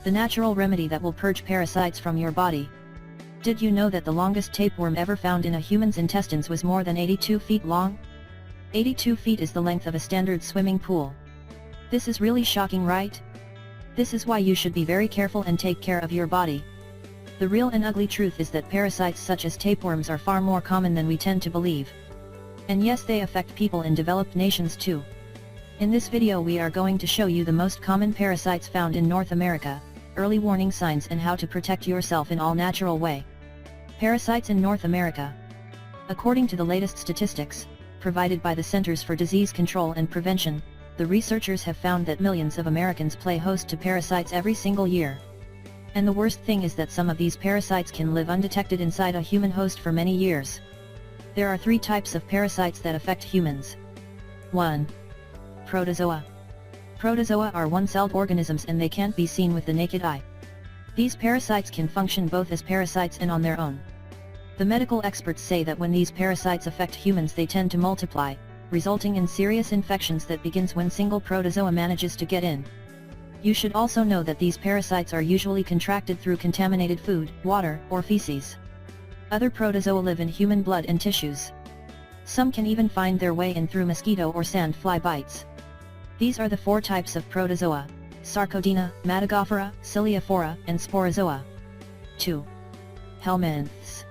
the natural remedy that will purge parasites from your body. Did you know that the longest tapeworm ever found in a human's intestines was more than 82 feet long? 82 feet is the length of a standard swimming pool. This is really shocking, right? This is why you should be very careful and take care of your body. The real and ugly truth is that parasites such as tapeworms are far more common than we tend to believe. And yes, they affect people in developed nations too. In this video we are going to show you the most common parasites found in North America, early warning signs and how to protect yourself in all natural way. Parasites in North America. According to the latest statistics, provided by the Centers for Disease Control and Prevention, the researchers have found that millions of Americans play host to parasites every single year. And the worst thing is that some of these parasites can live undetected inside a human host for many years. There are 3 types of parasites that affect humans. 1. Protozoa. Protozoa are one-celled organisms and they can't be seen with the naked eye. These parasites can function both as parasites and on their own. The medical experts say that when these parasites affect humans they tend to multiply, resulting in serious infections that begins when single protozoa manages to get in. You should also know that these parasites are usually contracted through contaminated food, water, or feces. Other protozoa live in human blood and tissues. Some can even find their way in through mosquito or sandfly bites. These are the 4 types of protozoa: Sarcodina, Madagophora, Ciliophora, and Sporozoa. 2. Helminths.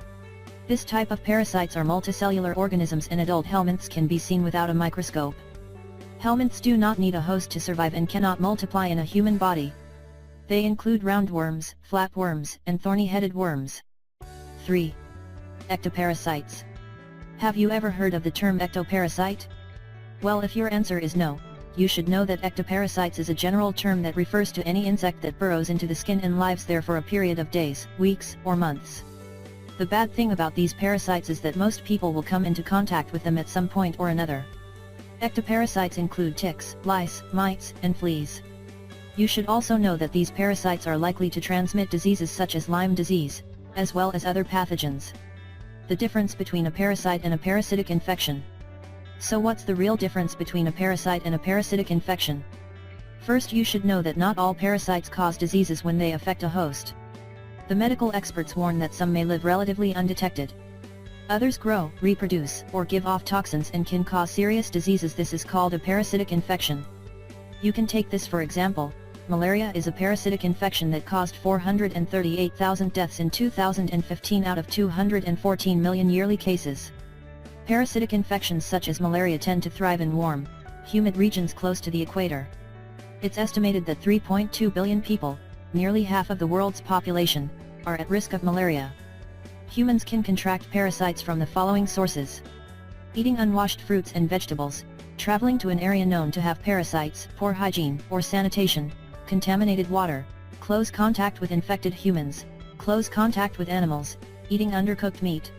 This type of parasites are multicellular organisms and adult helminths can be seen without a microscope. Helminths do not need a host to survive and cannot multiply in a human body. They include roundworms, flatworms, and thorny-headed worms. 3. Ectoparasites. Have you ever heard of the term ectoparasite? Well, if your answer is no, you should know that ectoparasites is a general term that refers to any insect that burrows into the skin and lives there for a period of days, weeks, or months. The bad thing about these parasites is that most people will come into contact with them at some point or another. Ectoparasites include ticks, lice, mites, and fleas. You should also know that these parasites are likely to transmit diseases such as Lyme disease, as well as other pathogens. The difference between a parasite and a parasitic infection. So what's the real difference between a parasite and a parasitic infection? First, you should know that not all parasites cause diseases when they affect a host. The medical experts warn that some may live relatively undetected. Others grow, reproduce, or give off toxins and can cause serious diseases. This is called a parasitic infection. You can take this for example. Malaria is a parasitic infection that caused 438,000 deaths in 2015 out of 214 million yearly cases. Parasitic infections such as malaria tend to thrive in warm, humid regions close to the equator. It's estimated that 3.2 billion people, nearly half of the world's population, are at risk of malaria. Humans can contract parasites from the following sources: eating unwashed fruits and vegetables, traveling to an area known to have parasites, poor hygiene or sanitation, contaminated water, close contact with infected humans, close contact with animals, eating undercooked meat.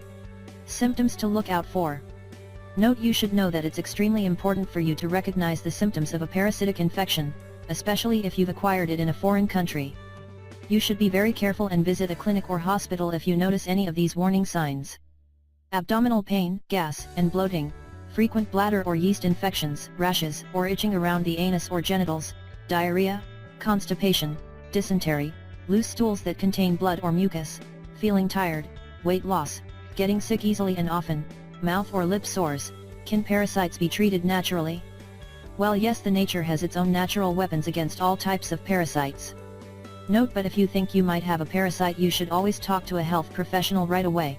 Symptoms to look out for. Note: you should know that it's extremely important for you to recognize the symptoms of a parasitic infection, especially if you've acquired it in a foreign country. You should be very careful and visit a clinic or hospital if you notice any of these warning signs. Abdominal pain, gas, and bloating, frequent bladder or yeast infections, rashes or itching around the anus or genitals, diarrhea, constipation, dysentery, loose stools that contain blood or mucus, feeling tired, weight loss, getting sick easily and often, mouth or lip sores. Can parasites be treated naturally? Well, yes, the nature has its own natural weapons against all types of parasites. Note: but if you think you might have a parasite, you should always talk to a health professional right away.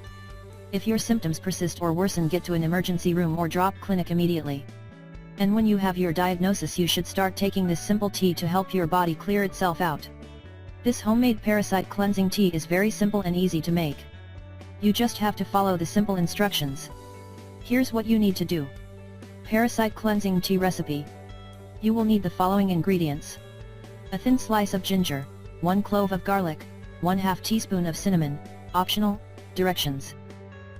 If your symptoms persist or worsen, get to an emergency room or drop clinic immediately. And when you have your diagnosis, you should start taking this simple tea to help your body clear itself out. This homemade parasite cleansing tea is very simple and easy to make. You just have to follow the simple instructions. Here's what you need to do. Parasite cleansing tea recipe. You will need the following ingredients: a thin slice of ginger, 1 clove of garlic, 1/2 teaspoon of cinnamon, optional. Directions.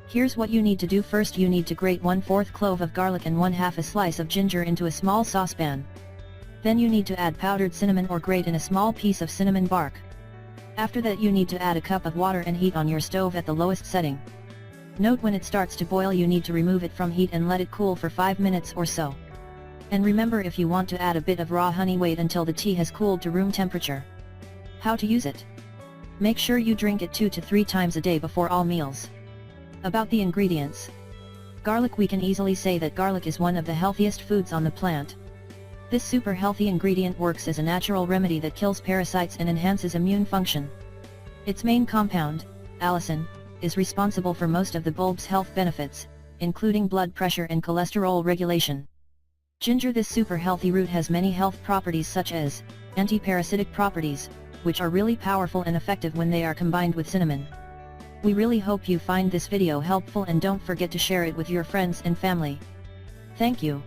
Here's what you need to do. First, you need to grate 1/4 clove of garlic and 1/2 a slice of ginger into a small saucepan. Then you need to add powdered cinnamon or grate in a small piece of cinnamon bark. After that, you need to add a cup of water and heat on your stove at the lowest setting. Note: when it starts to boil, you need to remove it from heat and let it cool for 5 minutes or so. And remember, if you want to add a bit of raw honey, wait until the tea has cooled to room temperature. How to use it? Make sure you drink it 2 to 3 times a day before all meals. About the ingredients. Garlic. We can easily say that garlic is one of the healthiest foods on the plant. This super healthy ingredient works as a natural remedy that kills parasites and enhances immune function. Its main compound, allicin, is responsible for most of the bulb's health benefits, including blood pressure and cholesterol regulation. Ginger. This super healthy root has many health properties such as anti-parasitic properties, which are really powerful and effective when they are combined with cinnamon. We really hope you find this video helpful and don't forget to share it with your friends and family. Thank you.